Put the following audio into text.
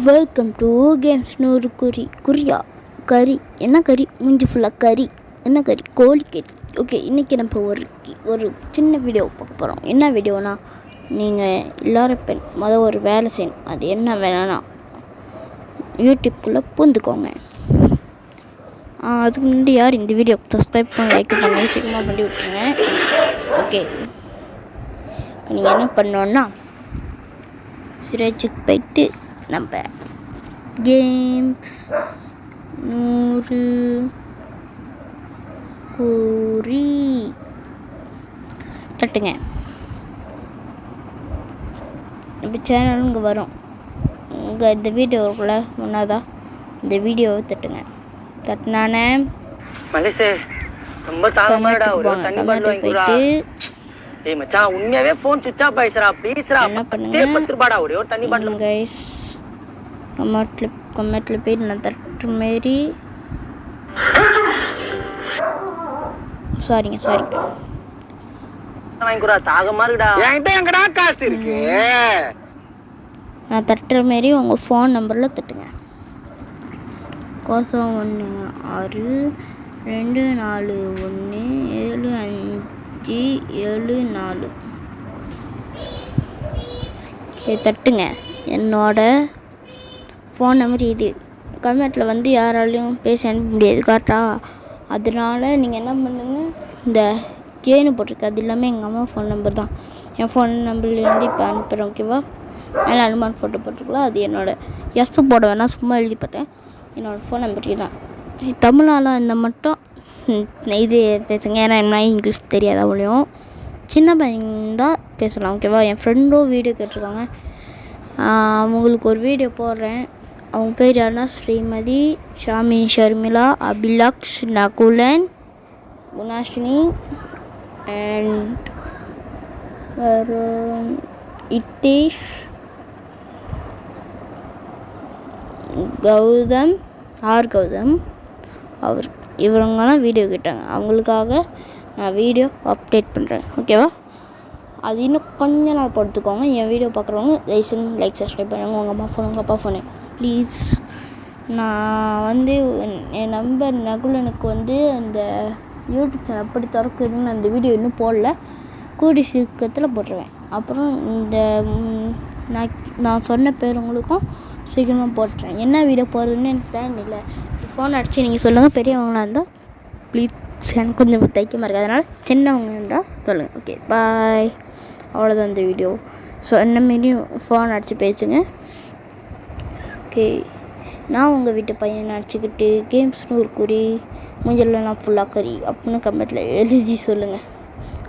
Welcome to games. நூறு குறியா கறி. என்ன கறி? மூஞ்சி ஃபுல்லாக கறி. என்ன கறி? கோழி கறி. ஓகே, இன்றைக்கி நம்ம ஒரு சின்ன வீடியோ பார்க்க போகிறோம். என்ன வீடியோனா, நீங்கள் எல்லோரும் ஒரு வேலை செய்யணும். அது என்ன வேலைன்னா, யூடியூப்குள்ளே பூந்துக்கோங்க. அதுக்கு முன்னாடி யார் இந்த வீடியோ சப்ஸ்கிரைப் பண்ணி லைக் பண்ணி சீக்கிரமாக பண்ணி விட்டுருங்க. ஓகே, இப்போ நீங்கள் என்ன பண்ணோன்னா, சிராஜுக்கு போயிட்டு நம்ம கேம்ஸ் 100 குறி தட்டுங்க. நம்ம சேனலும் இங்கே வரும். இங்கே இந்த வீடியோக்குள்ளே ஒன்றாதான் இந்த வீடியோவை தட்டுங்க. தட்டினானே மலேசே ரொம்ப தாகமாடா, ஒரு தண்ணி பாட்டில் வாங்கிக்குறா. ஏய் மச்சான், உண்மையாவே ஃபோன் சுவிட்ச் ஆஃப் ஆயிடுச்சுடா. ப்ளீஸ்டா, என்ன பண்ணுங்க, 10 ரூபாடா ஒரே ஒரு தண்ணி பாட்டில். கைஸ், கமெண்ட்ல போய் நான் தட்டு மாரி சாரிங்க வாங்கிக்குறா. தாகமா இருக்குடா. என்கிட்ட எங்கடா காசு இருக்கு? நான் தட்டுற மாரி உங்கள் ஃபோன் நம்பரில் தட்டுங்க. 0162417574 தட்டுங்க. என்னோட ஃபோன் நம்பர் இது. கமெண்ட்டில் யாராலையும் பேச அனுப்ப முடியாது காட்டா. அதனால நீங்கள் என்ன பண்ணுங்க, இந்த ஜேனு போட்டிருக்கு, அது இல்லாமல் எங்கள் அம்மா ஃபோன் நம்பர் தான். என் ஃபோன் நம்பர்லேருந்து இப்போ அனுப்புகிறேன். ஓகேவா? மேலே அனுமான் ஃபோட்டோ போட்டிருக்கலாம். அது எஸ் போட வேணாம், சும்மா எழுதி பார்த்தேன். என்னோடய ஃபோன் நம்பருக்கு தான். தமிழால் இந்த மட்டும் இது பேசுங்க. ஏன்னா என்ன இங்கிலீஷ் தெரியாது. அவ்வளோயும் சின்ன பையன் தான் பேசலாம். ஓகேவா? என் ஃப்ரெண்டும் வீடியோ கேட்டிருக்காங்க. அவங்களுக்கு ஒரு வீடியோ போடுறேன். அவங்க பேர் யாருன்னா, ஸ்ரீமதி, ஷாமி, ஷர்மிளா, அபிலாக்ஷ், நகுலன், குணாஷினி அண்ட் இட்டேஷ், கௌதம், கௌதம். இவங்கெல்லாம் வீடியோ கேட்டாங்க. அவங்களுக்காக நான் வீடியோ அப்டேட் பண்ணுறேன். ஓகேவா? அது இன்னும் கொஞ்ச நாள் பொறுத்துக்கோங்க. என் வீடியோ பார்க்குறவங்க தயவுசெய்து லைக் சப்ஸ்கிரைப் பண்ணுவாங்க. உங்கள் அம்மா ஃபோன், உங்கள் அப்பா ஃபோனு ப்ளீஸ். நான் என் நம்பர் நகுலனுக்கு அந்த யூடியூப் சேனல் எப்படி திறக்குதுன்னு அந்த வீடியோ இன்னும் போடல. கூடிய சீக்கிரத்தில் போட்டுருவேன். அப்புறம் நான் சொன்ன பேர் உங்களுக்கும் சீக்கிரமாக போட்டுறேன். என்ன வீடியோ போடுறதுன்னு எனக்கு பிளான் இல்லை. ஃபோன் அடித்து நீங்கள் சொல்லுங்கள். பெரியவங்களாக இருந்தால் ப்ளீஸ், எனக்கு கொஞ்சம் தைக்கமாக இருக்குது. அதனால் சின்னவங்க இருந்தால் சொல்லுங்கள். ஓகே, பாய். அவ்வளோதான் இந்த வீடியோ. ஸோ என்ன மாரியும் ஃபோன் அடித்து பேசுங்க. ஓகே, நான் உங்கள் வீட்டு பையன் நினச்சிக்கிட்டு கேம்ஸ் 100 குறி மூஞ்செல்லாம் ஃபுல்லாக கறி அப்படின்னு கமெண்ட்டில் எழுதி சொல்லுங்கள்.